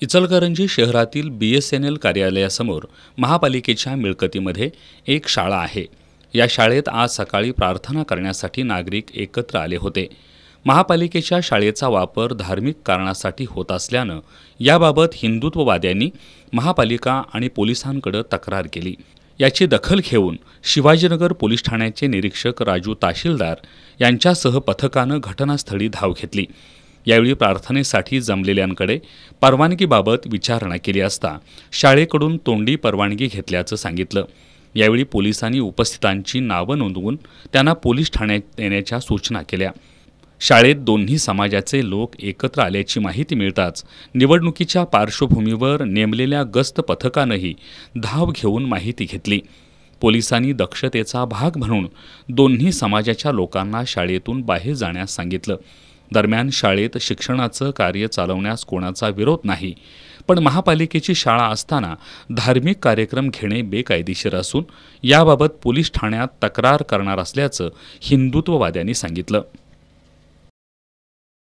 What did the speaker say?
इचलकरंजी शहरातील BSNL कार्यालयासमोर महापालिकेच्या मिळकतीमध्ये एक शाळा आहे। या शाळेत आज सकाळी प्रार्थना करण्यासाठी नागरिक एकत्र आले होते। महापालिकेच्या शाळेचा वापर धार्मिक कारणासाठी होत असल्याने याबाबत हिंदुत्ववाद्यांनी महापालिका आणि पोलिसांकडे तक्रार केली। याची दखल घेऊन शिवाजीनगर पोलीस ठाण्याचे निरीक्षक राजू तहसीलदार यांच्यासह पथकाने घटनास्थळी धाव घेतली। यावेळी प्रार्थनेसाठी जमलेल्यांकडे परवानगीबाबत विचारणा केली असता शाळेकडून तोंडी परवानगी घेतल्याचं सांगितलं। यावेळी पोलिसांनी उपस्थितांची नावे नोंदवून त्यांना पोलीस ठाण्यात येण्याच्या सूचना केल्या। शाळेत दोन्ही समाजाचे लोक एकत्र आल्याची माहिती मिळताच निवडणुकीच्या पार्श्वभूमीवर नेमलेल्या गस्त पथकानेही धाव घेऊन माहिती घेतली। पोलिसांनी दक्षतेचा भाग म्हणून दोन्ही समाजाच्या लोकांना शाळेतून बाहेर जाण्यास सांगितलं। दरम्यान शाळेत शिक्षणाचं कार्य चालवण्यास कोणाचा विरोध नाही, पण महापालिकेची शाळा असताना धार्मिक कार्यक्रम घेणे बेकायदेशीर असून याबाबत पोलीस ठाण्यात तक्रार करणार असल्याचं हिंदुत्ववाद्यांनी सांगितलं।